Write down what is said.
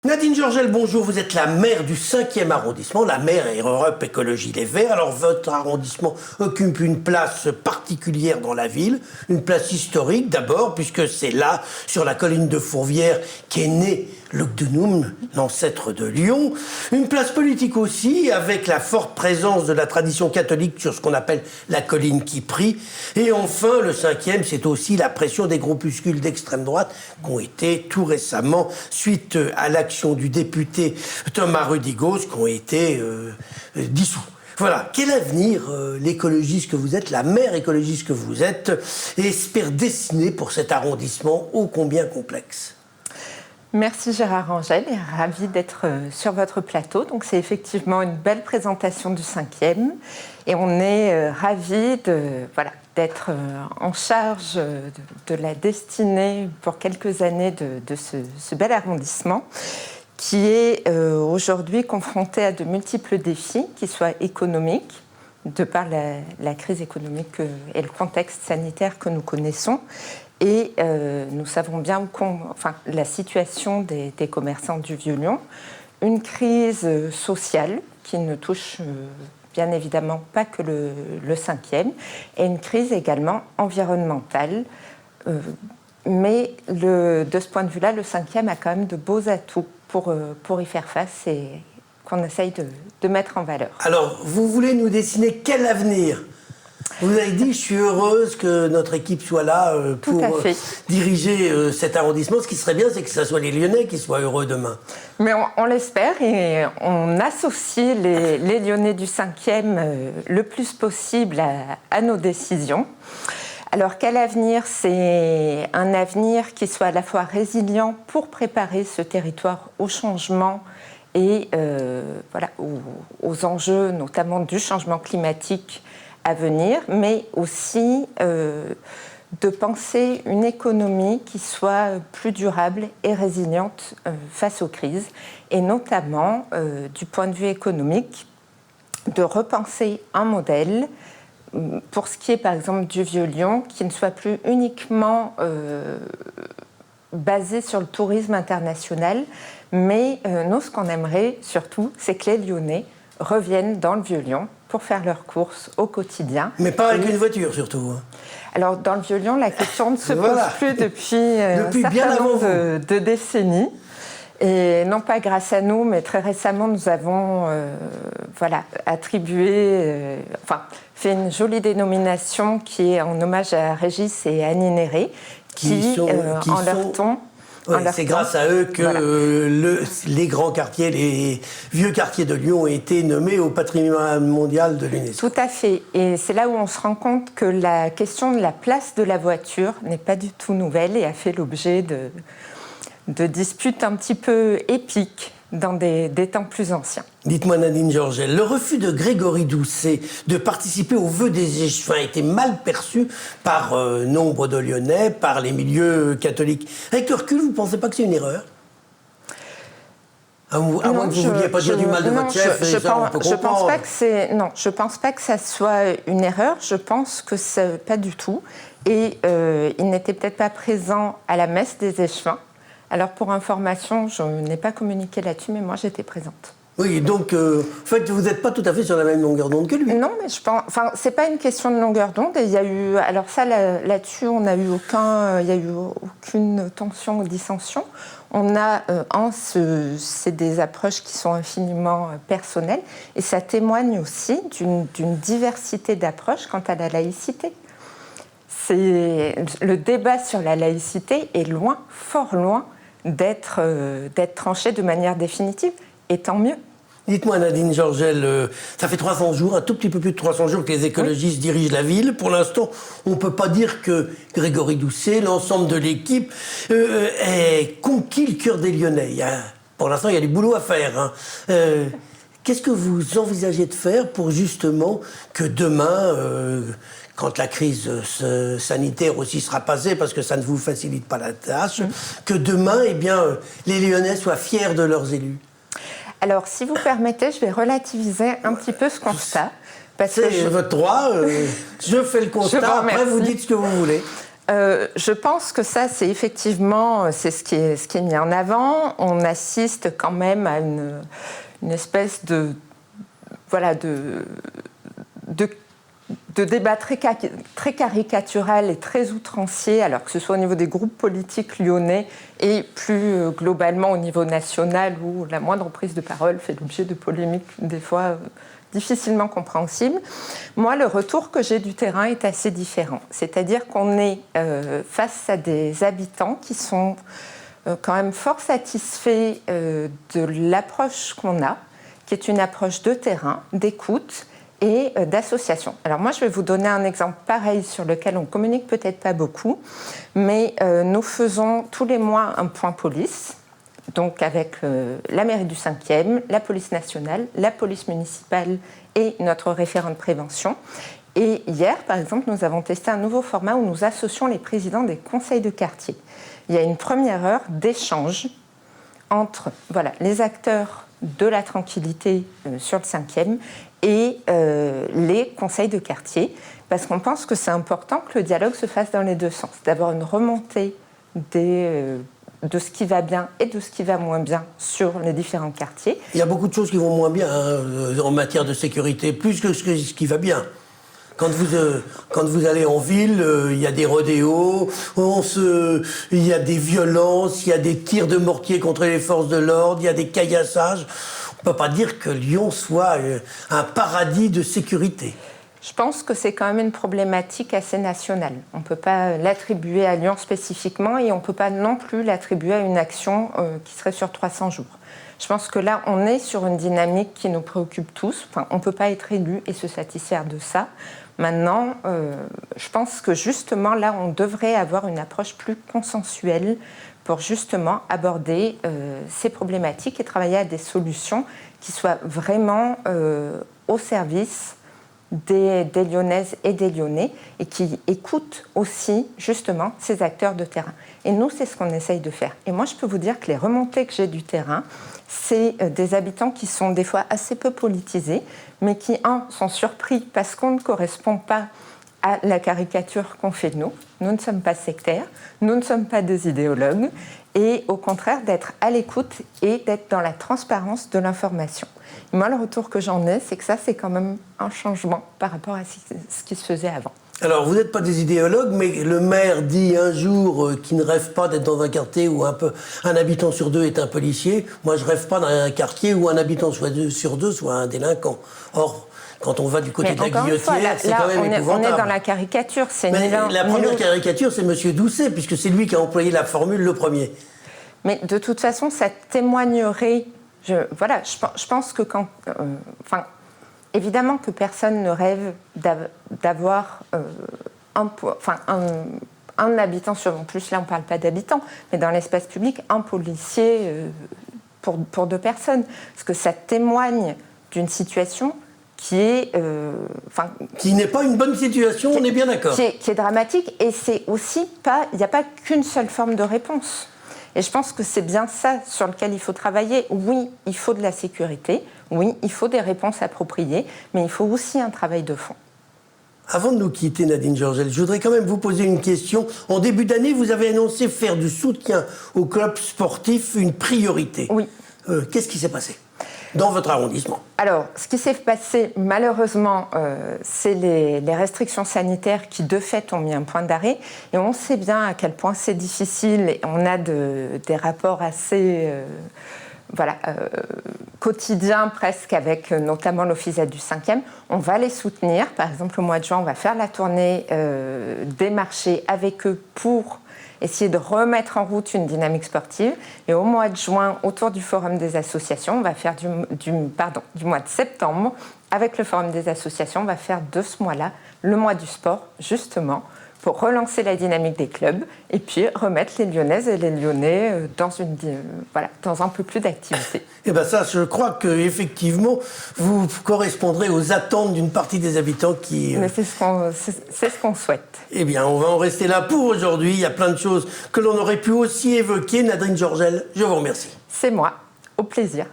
Nadine Georgel, bonjour. Vous êtes la maire du 5e arrondissement, la maire est Europe Écologie Les Verts. Alors, votre arrondissement occupe une place particulière dans la ville, une place historique d'abord, puisque c'est là, sur la colline de Fourvière, qu'est né Lugdunum, l'ancêtre de Lyon. Une place politique aussi, avec la forte présence de la tradition catholique sur ce qu'on appelle la colline qui prie. Et enfin, le 5e, c'est aussi la pression des groupuscules d'extrême droite qui ont été tout récemment, suite à l'action du député Thomas Rudigos, qui ont été dissous. Voilà, quel avenir l'écologiste que vous êtes, la maire écologiste que vous êtes, espère dessiner pour cet arrondissement ô combien complexe? Merci Gérard Angel, et ravie d'être sur votre plateau. Donc c'est effectivement une belle présentation du 5e et on est ravis d'être en charge de la destinée pour quelques années de ce bel arrondissement qui est aujourd'hui confronté à de multiples défis, qu'ils soient économiques, de par la crise économique et le contexte sanitaire que nous connaissons. Et nous savons bien la situation des commerçants du Vieux-Lyon, une crise sociale qui ne touche bien évidemment pas que le 5e, et une crise également environnementale. Mais de ce point de vue-là, le 5e a quand même de beaux atouts pour y faire face et qu'on essaye de mettre en valeur. Alors, vous voulez nous dessiner quel avenir ? Vous avez dit, je suis heureuse que notre équipe soit là pour diriger cet arrondissement. Ce qui serait bien, c'est que ce soit les Lyonnais qui soient heureux demain. Mais on l'espère et on associe les Lyonnais du 5e le plus possible à nos décisions. Alors, quel avenir ? C'est un avenir qui soit à la fois résilient pour préparer ce territoire au changement et aux enjeux, notamment du changement climatique à venir, mais aussi de penser une économie qui soit plus durable et résiliente face aux crises, et notamment du point de vue économique, de repenser un modèle pour ce qui est par exemple du Vieux-Lyon, qui ne soit plus uniquement basé sur le tourisme international, mais nous, ce qu'on aimerait surtout, c'est que les Lyonnais reviennent dans le Vieux-Lyon pour faire leurs courses au quotidien. Mais pas avec une voiture, surtout. Alors, dans le Vieux-Lyon, la question ne se pose plus depuis un certain nombre de décennies. Et non pas grâce à nous, mais très récemment, nous avons fait une jolie dénomination qui est en hommage à Régis et Annie Néré, c'est grâce à eux que les grands quartiers, les vieux quartiers de Lyon ont été nommés au patrimoine mondial de l'UNESCO. Tout à fait. Et c'est là où on se rend compte que la question de la place de la voiture n'est pas du tout nouvelle et a fait l'objet de disputes un petit peu épiques dans des temps plus anciens. Dites-moi Nadine Georgel, le refus de Grégory Doucet de participer aux vœux des échevins a été mal perçu par nombre de Lyonnais, par les milieux catholiques. Avec le recul, vous ne pensez pas que c'est une erreur ? À moins que vous ne vouliez pas dire du mal de votre chef, je pense pas que ça soit une erreur, je pense que c'est pas du tout. Et il n'était peut-être pas présent à la messe des échevins. Alors, pour information, je n'ai pas communiqué là-dessus, mais moi, j'étais présente. Oui, donc, en fait, vous n'êtes pas tout à fait sur la même longueur d'onde que lui. Non, mais je pense... Enfin, c'est pas une question de longueur d'onde. Il y a eu... Alors ça, là-dessus, on n'a eu il y a eu aucune tension ou dissension. On a... c'est des approches qui sont infiniment personnelles. Et ça témoigne aussi d'une diversité d'approches quant à la laïcité. Le débat sur la laïcité est loin, fort loin, d'être tranché de manière définitive, et tant mieux. Dites-moi Nadine Georgel, ça fait 300 jours, un tout petit peu plus de 300 jours que les écologistes dirigent la ville. Pour l'instant, on ne peut pas dire que Grégory Doucet, l'ensemble de l'équipe, ait conquis le cœur des Lyonnais. Pour l'instant, il y a du boulot à faire. Qu'est-ce que vous envisagez de faire pour justement que demain... quand la crise sanitaire aussi sera passée, parce que ça ne vous facilite pas la tâche, que demain, les Lyonnais soient fiers de leurs élus? Alors, si vous permettez, je vais relativiser un petit peu ce constat. C'est votre droit, je fais le constat, après vous dites ce que vous voulez. Je pense que ça, c'est effectivement c'est ce qui est mis en avant. On assiste quand même à une espèce de débat très caricatural et très outrancier, alors que ce soit au niveau des groupes politiques lyonnais et plus globalement au niveau national, où la moindre prise de parole fait l'objet de polémiques des fois difficilement compréhensibles. Moi, le retour que j'ai du terrain est assez différent. C'est-à-dire qu'on est face à des habitants qui sont quand même fort satisfaits de l'approche qu'on a, qui est une approche de terrain, d'écoute et d'association. Alors moi, je vais vous donner un exemple pareil sur lequel on communique peut-être pas beaucoup, mais nous faisons tous les mois un point police, donc avec la mairie du 5e, la police nationale, la police municipale et notre référent de prévention. Et hier, par exemple, nous avons testé un nouveau format où nous associons les présidents des conseils de quartier. Il y a une première heure d'échange entre les acteurs de la tranquillité sur le 5e et les conseils de quartier, parce qu'on pense que c'est important que le dialogue se fasse dans les deux sens, d'avoir une remontée de ce qui va bien et de ce qui va moins bien sur les différents quartiers. Il y a beaucoup de choses qui vont moins bien en matière de sécurité, plus que ce qui va bien. Quand vous allez en ville, il y a des rodéos, il y a des violences, il y a des tirs de mortier contre les forces de l'ordre, il y a des caillassages. On ne peut pas dire que Lyon soit un paradis de sécurité. Je pense que c'est quand même une problématique assez nationale. On ne peut pas l'attribuer à Lyon spécifiquement et on ne peut pas non plus l'attribuer à une action qui serait sur 300 jours. Je pense que là, on est sur une dynamique qui nous préoccupe tous. Enfin, on ne peut pas être élu et se satisfaire de ça. Maintenant, je pense que justement, là, on devrait avoir une approche plus consensuelle pour justement aborder ces problématiques et travailler à des solutions qui soient vraiment au service des Lyonnaises et des Lyonnais et qui écoutent aussi justement ces acteurs de terrain. Et nous, c'est ce qu'on essaye de faire. Et moi, je peux vous dire que les remontées que j'ai du terrain, c'est des habitants qui sont des fois assez peu politisés, mais qui, sont surpris parce qu'on ne correspond pas à la caricature qu'on fait de nous. Nous ne sommes pas sectaires, nous ne sommes pas des idéologues, et au contraire d'être à l'écoute et d'être dans la transparence de l'information. Et moi, le retour que j'en ai, c'est que ça, c'est quand même un changement par rapport à ce qui se faisait avant. Alors, vous n'êtes pas des idéologues, mais le maire dit un jour qu'il ne rêve pas d'être dans un quartier où un habitant sur deux est un policier. Moi, je ne rêve pas d'un quartier où un habitant sur deux soit un délinquant. Or, quand on va du côté de la Guillotière, c'est quand même épouvantable. On est dans la caricature. La première caricature, c'est M. Doucet, puisque c'est lui qui a employé la formule le premier. Mais de toute façon, ça témoignerait... Je pense que évidemment que personne ne rêve d'avoir un habitant sur... En plus, là, on ne parle pas d'habitants, mais dans l'espace public, un policier pour deux personnes. Parce que ça témoigne d'une situation qui est... qui n'est pas une bonne situation, on est bien d'accord. Qui est dramatique, et c'est aussi pas... Il n'y a pas qu'une seule forme de réponse. Et je pense que c'est bien ça sur lequel il faut travailler. Oui, il faut de la sécurité, oui, il faut des réponses appropriées, mais il faut aussi un travail de fond. Avant de nous quitter, Nadine Georgel, je voudrais quand même vous poser une question. En début d'année, vous avez annoncé faire du soutien aux clubs sportifs une priorité. Oui. Qu'est-ce qui s'est passé dans votre arrondissement? Alors, ce qui s'est passé, malheureusement, c'est les restrictions sanitaires qui, de fait, ont mis un point d'arrêt. Et on sait bien à quel point c'est difficile. Et on a des rapports assez quotidiens, presque, avec notamment l'Office du 5e. On va les soutenir. Par exemple, au mois de juin, on va faire la tournée des marchés avec eux pour essayer de remettre en route une dynamique sportive. Et au mois de juin, autour du Forum des associations, on va faire du mois de septembre, avec le Forum des associations, on va faire de ce mois-là le mois du sport, justement, pour relancer la dynamique des clubs et puis remettre les Lyonnaises et les Lyonnais dans un peu plus d'activité. Eh bien ça, je crois qu'effectivement, vous correspondrez aux attentes d'une partie des habitants qui... Mais c'est ce qu'on souhaite. Eh bien, on va en rester là pour aujourd'hui. Il y a plein de choses que l'on aurait pu aussi évoquer. Nadine Georgel, je vous remercie. C'est moi. Au plaisir.